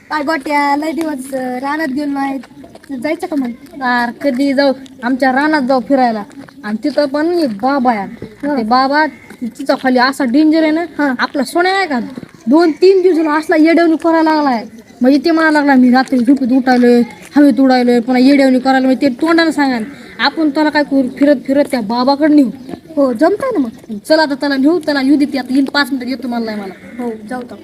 काय गोट्या लय दिवस रानात गेलो नाही जायचं का मग यार कधी जाऊ आमच्या रानात जाऊ फिरायला आणि तिथं पण एक बाबा आहे ते बाबा तिचा खाली असा डेंजर आहे ना आपला सोन्या नाही का 2-3 दिवसाला असला येडवणी करायला लागलाय म्हणजे ते म्हणायला लागला मी रात्री झोपेत उठायलोय हवेत उडायलोय पुन्हा येडवणी करायला म्हणजे ते तोंडाने सांगायला आपण त्याला काय करू फिरत फिरत त्या बाबाकडे नेऊ हो जमतं ना मग चला आता त्याला नेऊ त्याला येऊ देते आता येईन 5 मिनिटात येतो मला हो जाऊ तर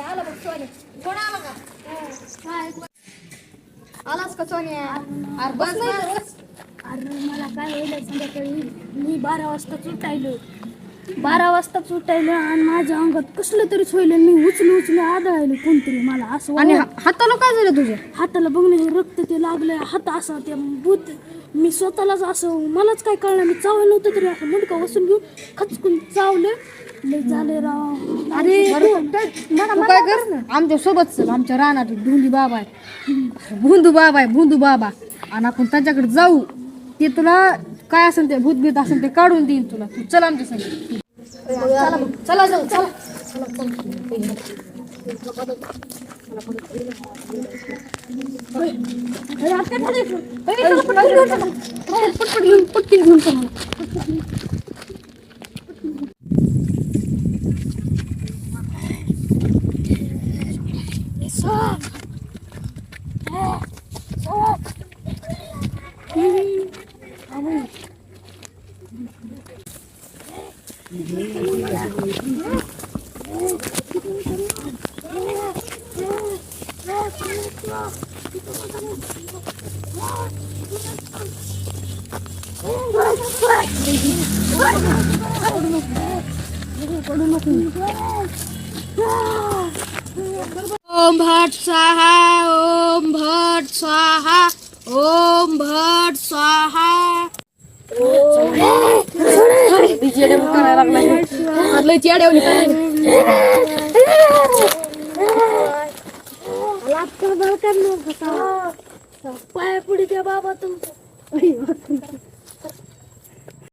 आला बघ सोने कोण आला का आलास का सोन्या अरे बस बस अरे मला काय होईल संध्याकाळी मी 12 वाजता उठायलो आणि माझ्या अंगात कसलं तरीच होईल मी उचलून आदळायलो कोणतरी मला असं आणि हाताला काय झालं तुझ्या हाताला बघणे रक्त ते लागलं हात असा ते भूत मी स्वतःलाच असं मलाच काय कळलं मी चावलं नव्हतं तरी असं मुंडका वसून घेऊन खचकून चावलं लय झाले राव अरे तू काय कर आमच्या सोबत चल आमच्या रानात भुंदू बाबा आहे भुंदू बाबा आणि आपण त्यांच्याकडे जाऊ ते तुला काय असेल ते भूतभीत असेल ते काढून देईल तुला तू चल आमच्या संग चला जाऊ चला पटकन घेऊन चला ओम भट स्वाहा ओम भट स्वाहा ओम भट स्वाहा पाया पुढे त्या बाबा तुमचं